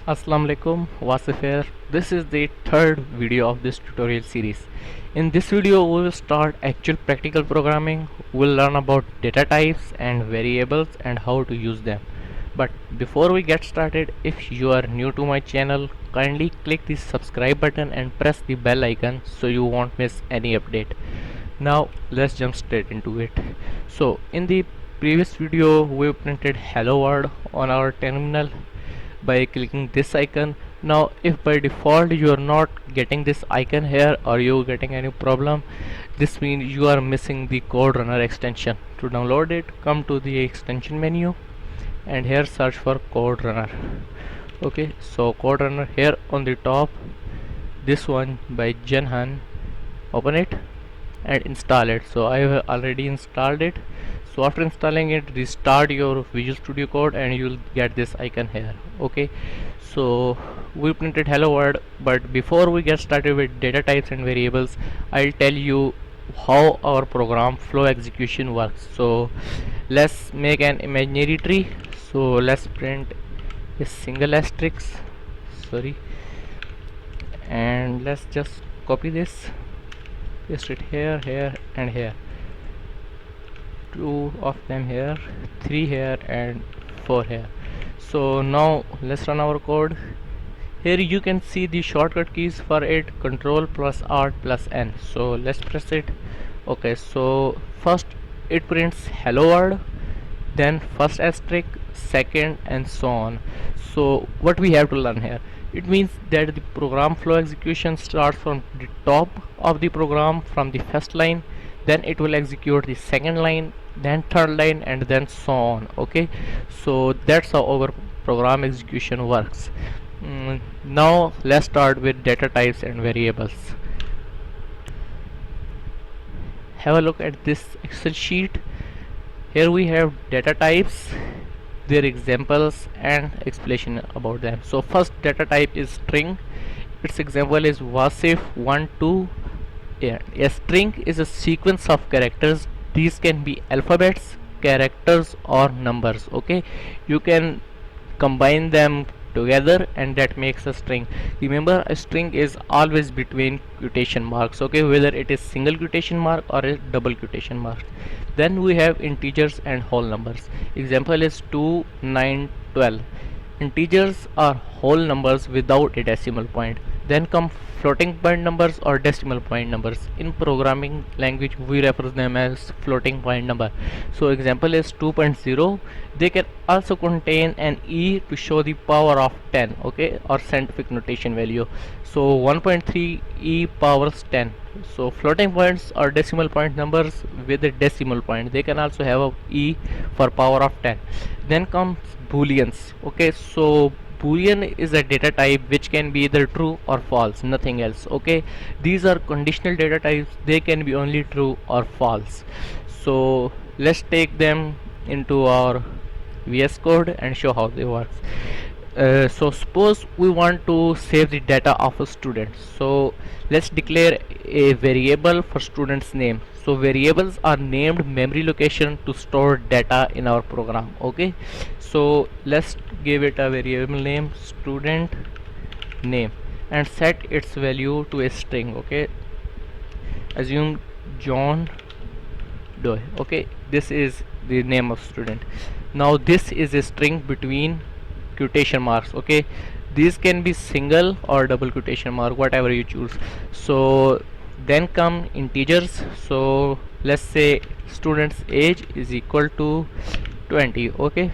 Assalamu alaikum, Wasif here. This is the third video of this tutorial series. In this video we will start actual practical programming. We'll learn about data types and variables and how to use them. But before we get started, if you are new to my channel, kindly click the subscribe button and press the bell icon so you won't miss any update. Now let's jump straight into it. So in the previous video we printed hello world on our terminal by clicking this icon. Now if by default you are not getting this icon here or you getting any problem, this means you are missing the code runner extension. To download it, come to the extension menu and here search for code runner. Okay, so code runner here on the top, this one by Jenhan, open it and install it. So I have already installed it. So after installing it, restart your Visual Studio Code and you'll get this icon here. Okay, so we printed hello world, but before we get started with data types and variables, I'll tell you how our program flow execution works. So let's make an imaginary tree. So let's print a single asterisk, sorry, and let's just copy this, paste it here, here and here, two of them here, three here and four here. So now let's run our code. Here you can see the shortcut keys for it, control plus alt plus n. So let's press it. Okay, so first it prints hello world, then first asterisk, second and so on. So what we have to learn here, it means that the program flow execution starts from the top of the program, from the first line, then it will execute the second line, then third line and then so on. Okay, so that's how our program execution works. Now let's start with data types and variables. Have a look at this Excel sheet. Here we have data types, their examples and explanation about them. So first data type is string. Its example is Wasif 1 2. A string is a sequence of characters. These can be alphabets, characters or numbers. Okay, you can combine them together and that makes a string. Remember, a string is always between quotation marks. Okay, whether it is single quotation mark or a double quotation mark. Then we have integers and whole numbers. Example is 2 9 12. Integers are whole numbers without a decimal point. Then come floating point numbers or decimal point numbers. In programming language we refer them as floating point number. So example is 2.0. They can also contain an e to show the power of 10, okay, or scientific notation value. So 1.3 e powers 10. So floating points are decimal point numbers with a decimal point. They can also have a e for power of 10. Then comes booleans. Okay, so boolean is a data type which can be either true or false, nothing else. Okay, these are conditional data types. They can be only true or false. So let's take them into our VS Code and show how they work. So suppose we want to save the data of a student. So let's declare a variable for student's name. So variables are named memory location to store data in our program. Okay, so let's give it a variable name student name and set its value to a string. Okay, assume John Doe. Okay, this is the name of student. Now this is a string between quotation marks. Okay, these can be single or double quotation mark, whatever you choose. So then come integers. So let's say student's age is equal to 20. Okay,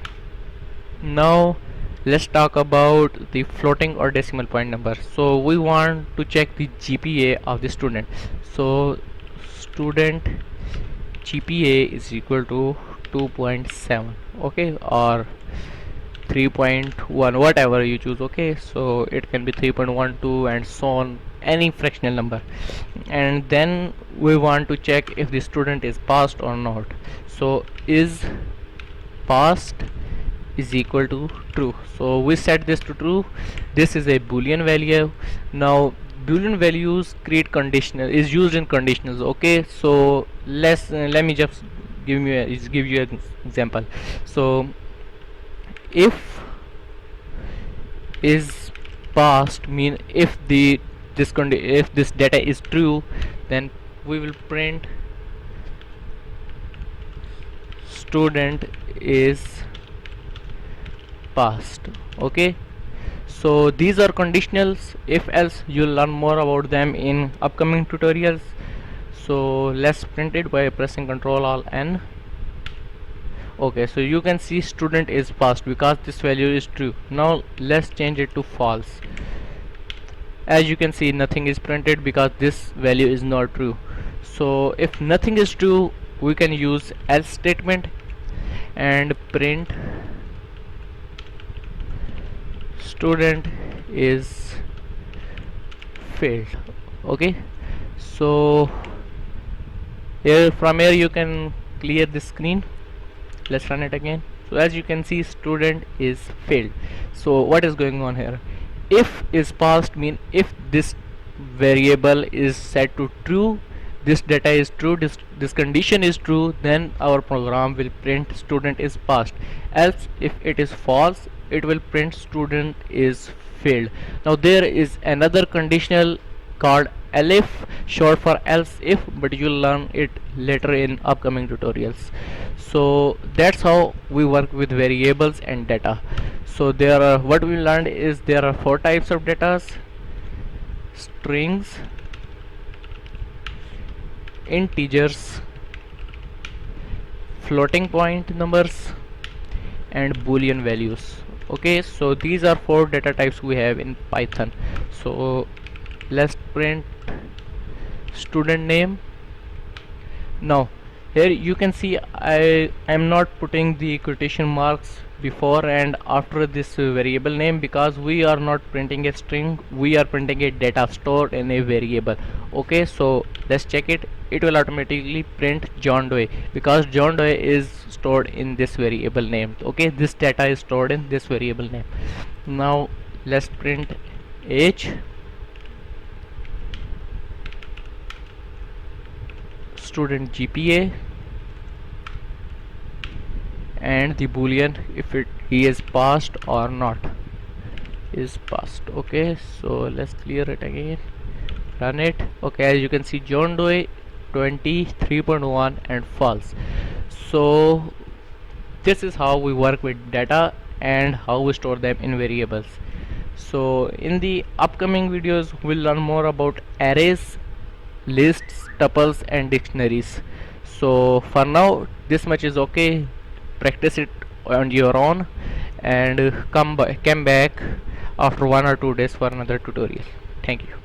now let's talk about the floating or decimal point number. So we want to check the GPA of the student. So student GPA is equal to 2.7, okay, or 3.1, whatever you choose. Okay, so it can be 3.12 and so on, any fractional number. And then we want to check if the student is passed or not. So is passed is equal to true. So we set this to true. This is a boolean value. Now boolean values create conditional, is used in conditionals. Okay, so let me just give you an example. So if is passed mean if if this data is true, then we will print student is passed. Okay, so these are conditionals. If else, you'll learn more about them in upcoming tutorials. So let's print it by pressing Ctrl Alt N. Okay, so you can see student is passed because this value is true. Now let's change it to false. As you can see, nothing is printed because this value is not true. So if nothing is true, we can use else statement and print student is failed. Okay, so from here you can clear the screen. Let's run it again. So as you can see, student is failed. So what is going on here? If is passed mean if this variable is set to true, this data is true, this condition is true, then our program will print student is passed. Else if it is false, it will print student is failed. Now there is another conditional called elif, short for else if, but you'll learn it later in upcoming tutorials. So that's how we work with variables and data. So there are, what we learned is there are 4 types of data: strings, integers, floating point numbers, and boolean values. Okay, so these are 4 data types we have in Python. So let's print student name. Now here you can see I am not putting the quotation marks before and after this variable name because we are not printing a string, we are printing a data stored in a variable. Okay, so let's check it. It will automatically print John Doe because John Doe is stored in this variable name. Okay, this data is stored in this variable name. Now let's print age, student GPA, and the boolean if he is passed or not is passed. Okay, so let's clear it again, run it. Okay, as you can see, John Doe 23.1 and false. So this is how we work with data and how we store them in variables. So in the upcoming videos we'll learn more about arrays, lists, tuples, and dictionaries. So for now this much is okay. Practice it on your own and come back after 1 or 2 days for another tutorial. Thank you.